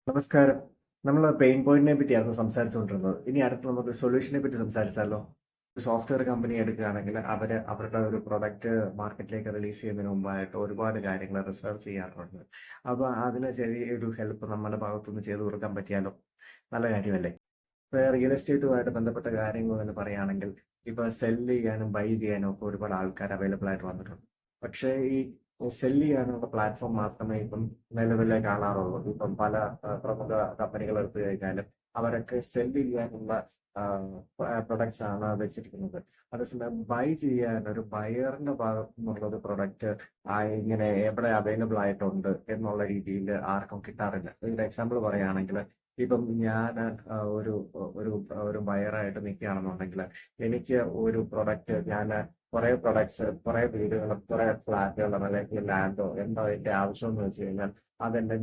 നമസ്കാരം. നമ്മൾ പെയിൻ പോയിന്റിനെ പറ്റിയായിരുന്നു സംസാരിച്ചുകൊണ്ടിരുന്നത്. ഇനി അടുത്ത് നമുക്ക് സൊല്യൂഷനെ പറ്റി സംസാരിച്ചാലോ? ഒരു സോഫ്റ്റ്വെയർ കമ്പനി എടുക്കുകയാണെങ്കിൽ അവര് അവരുടെ ഒരു പ്രൊഡക്റ്റ് മാർക്കറ്റിലേക്ക് റിലീസ് ചെയ്യുന്നതിന് മുമ്പായിട്ട് ഒരുപാട് കാര്യങ്ങൾ റിസർച്ച് ചെയ്യാറുണ്ട്. അപ്പോൾ അതിന് ചെറിയൊരു ഹെൽപ്പ് നമ്മുടെ ഭാഗത്തുനിന്ന് ചെയ്തു കൊടുക്കാൻ പറ്റിയാലോ? നല്ല കാര്യമല്ലേ? ഇപ്പൊ റിയൽ എസ്റ്റേറ്റുമായിട്ട് ബന്ധപ്പെട്ട കാര്യങ്ങൾ എന്ന് പറയുകയാണെങ്കിൽ ഇപ്പൊ സെല് ചെയ്യാനും ബൈ ചെയ്യാനും ഒക്കെ ഒരുപാട് ആൾക്കാർ അവൈലബിൾ ആയിട്ട് വന്നിട്ടുണ്ട്. പക്ഷേ ഈ സെല് ചെയ്യാനുള്ള പ്ലാറ്റ്ഫോം മാത്രമേ ഇപ്പം നിലവിലെ കാണാറുള്ളൂ. ഇപ്പം പല പ്രമുഖ കമ്പനികൾ എടുത്തു കഴിഞ്ഞാലും അവരൊക്കെ സെല് ചെയ്യാനുള്ള പ്രൊഡക്ട്സ് ആണ് വെച്ചിരിക്കുന്നത്. അതേസമയം ബൈ ചെയ്യാൻ ഒരു ബയറിന്റെ ഭാഗത്തു നിന്നുള്ള ഒരു പ്രൊഡക്റ്റ് ഇങ്ങനെ എവിടെ അവൈലബിൾ ആയിട്ടുണ്ട് എന്നുള്ള രീതിയിൽ ആർക്കും കിട്ടാറില്ല. ഒരു എക്സാമ്പിൾ പറയുകയാണെങ്കിൽ ഇപ്പം ഞാൻ ഒരു ഒരു ഒരു ബയറായിട്ട് നിൽക്കുകയാണെന്നുണ്ടെങ്കിൽ എനിക്ക് ഒരു പ്രൊഡക്റ്റ് ഞാൻ കുറെ വീടുകൾ കുറെ ഫ്ലാറ്റുകൾ അല്ലെങ്കിൽ ലാൻഡോ എന്തോ അതിന്റെ ആവശ്യം എന്ന് വെച്ച് കഴിഞ്ഞാൽ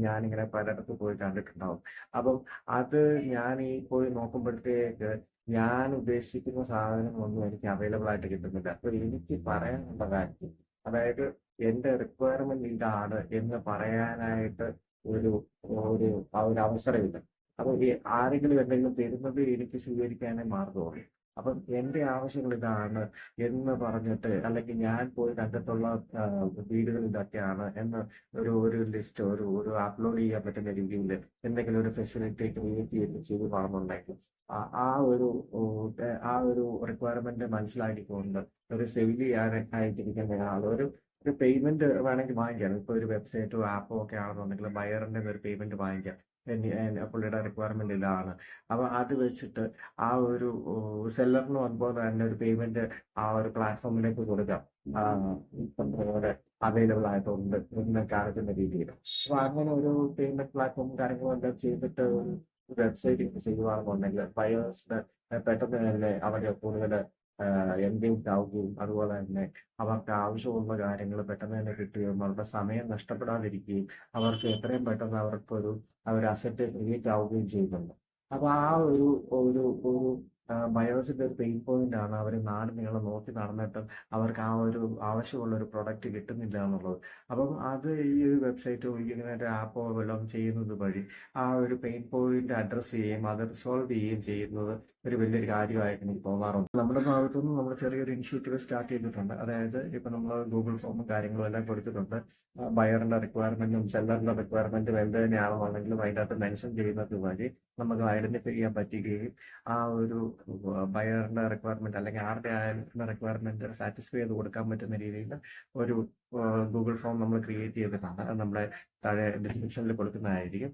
ഞാനിങ്ങനെ പലയിടത്ത് പോയി കണ്ടിട്ടുണ്ടാവും. അപ്പം അത് ഞാൻ ഈ പോയി നോക്കുമ്പോഴത്തേക്ക് ഞാൻ ഉദ്ദേശിക്കുന്ന സാധനങ്ങളൊന്നും എനിക്ക് അവൈലബിൾ ആയിട്ട് കിട്ടുന്നില്ല. അപ്പൊ എനിക്ക് പറയാനുള്ള കാര്യം, അതായത് എന്റെ റിക്വയർമെന്റ് ഇതാണ് എന്ന് പറയാനായിട്ട് ഒരു ഒരു ഒരു അവസരമില്ല. അപ്പൊ ഈ ആരെങ്കിലും എന്തെങ്കിലും തരുന്നത് എനിക്ക് സ്വീകരിക്കാനേ മാർഗമുള്ളൂ. അപ്പം എന്റെ ആവശ്യങ്ങൾ ഇതാണ് എന്ന് പറഞ്ഞിട്ട്, അല്ലെങ്കിൽ ഞാൻ പോയി കണ്ടിട്ടുള്ള വീടുകൾ ഇതൊക്കെയാണ് എന്ന് ഒരു ലിസ്റ്റ് ഒരു അപ്ലോഡ് ചെയ്യാൻ പറ്റുന്ന രീതിയിൽ എന്തെങ്കിലും ഒരു ഫെസിലിറ്റി ക്രിയേറ്റ് ചെയ്ത് കാണുന്നുണ്ടെങ്കിൽ ആ ആ ഒരു ആ ഒരു റിക്വയർമെന്റ് മനസ്സിലാക്കിക്കൊണ്ട് ഒരു സെയിൽ ചെയ്യാനായിട്ടിരിക്കുന്ന ആൾ ഒരു പേയ്മെന്റ് വേണമെങ്കിൽ വാങ്ങിക്കാം. ഇപ്പൊ ഒരു വെബ്സൈറ്റോ ആപ്പോ ഒക്കെ ആണെന്നുണ്ടെങ്കിൽ ബയറിന്റെ ഒരു പേയ്മെന്റ് വാങ്ങിക്കാം. പുള്ളിയുടെ റിക്വയർമെന്റ് ഇതാണ്. അപ്പൊ അത് വെച്ചിട്ട് ആ ഒരു സെല്ലറിന് വരുമ്പോൾ തന്നെ ഒരു പേയ്മെന്റ് ആ ഒരു പ്ലാറ്റ്ഫോമിലേക്ക് കൊടുക്കാം. ഇപ്പം പോലെ അവൈലബിൾ ആയിട്ടുണ്ട് എന്ന് കാണിക്കുന്ന രീതിയിൽ. അപ്പൊ അങ്ങനെ ഒരു പേയ്മെന്റ് പ്ലാറ്റ്ഫോമും കാര്യങ്ങളും എല്ലാം ചെയ്തിട്ട് വെബ്സൈറ്റ് ചെയ്യുകയാണെന്നുണ്ടെങ്കിൽ ബയേഴ്സിന് പെട്ടെന്ന് തന്നെ അവരെ കൂടുതൽ എൻഗേജ് ആവുകയും അതുപോലെ തന്നെ അവർക്ക് ആവശ്യമുള്ള കാര്യങ്ങൾ പെട്ടെന്ന് തന്നെ കിട്ടുകയും അവരുടെ സമയം നഷ്ടപ്പെടാതിരിക്കുകയും അവർക്ക് എത്രയും പെട്ടെന്ന് അവർ അസറ്റ് ക്രിയേറ്റ് ആവുകയും ചെയ്യുന്നുണ്ട്. അപ്പൊ ആ ഒരു ഒരു ഒരു ബയേഴ്സിന്റെ ഒരു പെയിൻ പോയിന്റ് ആണ് അവർ നാട് നീളം നോക്കി നടന്നിട്ടും അവർക്ക് ആ ഒരു ആവശ്യമുള്ള ഒരു പ്രൊഡക്റ്റ് കിട്ടുന്നില്ല എന്നുള്ളത്. അപ്പം അത് ഈ ഒരു വെബ്സൈറ്റോ ഇങ്ങനെ ഒരു ആപ്പോ വല്ലതും ചെയ്യുന്നത് വഴി ആ ഒരു പെയിൻ പോയിന്റ് അഡ്രസ്സ് ചെയ്യുകയും അത് റിസോൾവ് ചെയ്യുകയും ചെയ്യുന്നത് ഒരു വലിയൊരു കാര്യമായിട്ട് എനിക്ക് തോന്നാറുണ്ട്. നമ്മുടെ ഭാഗത്തുനിന്ന് നമ്മൾ ചെറിയൊരു ഇനിഷ്യേറ്റീവ് സ്റ്റാർട്ട് ചെയ്തിട്ടുണ്ട്. അതായത് ഇപ്പൊ നമ്മൾ ഗൂഗിൾ ഫോമും കാര്യങ്ങളും എല്ലാം കൊടുത്തിട്ടുണ്ട്. ബയറിന്റെ റിക്വയർമെന്റും സെല്ലറിന്റെ റിക്വയർമെന്റും എന്ത് തന്നെയാണെന്നുണ്ടെങ്കിലും അതിൻ്റെ അകത്ത് മെൻഷൻ ചെയ്യുന്നത് വഴി നമുക്ക് ഐഡന്റിഫൈ ചെയ്യാൻ പറ്റുകയും ആ ഒരു ബയറിന്റെ റിക്വയർമെന്റ് അല്ലെങ്കിൽ ആരുടെ ആയാലും റിക്വയർമെന്റ് സാറ്റിസ്ഫൈ ചെയ്ത് കൊടുക്കാൻ പറ്റുന്ന രീതിയിൽ ഒരു ഗൂഗിൾ ഫോം നമ്മൾ ക്രിയേറ്റ് ചെയ്തിട്ടുണ്ട്. അത് നമ്മുടെ താഴെ ഡിസ്ക്രിപ്ഷനിൽ കൊടുക്കുന്നതായിരിക്കും.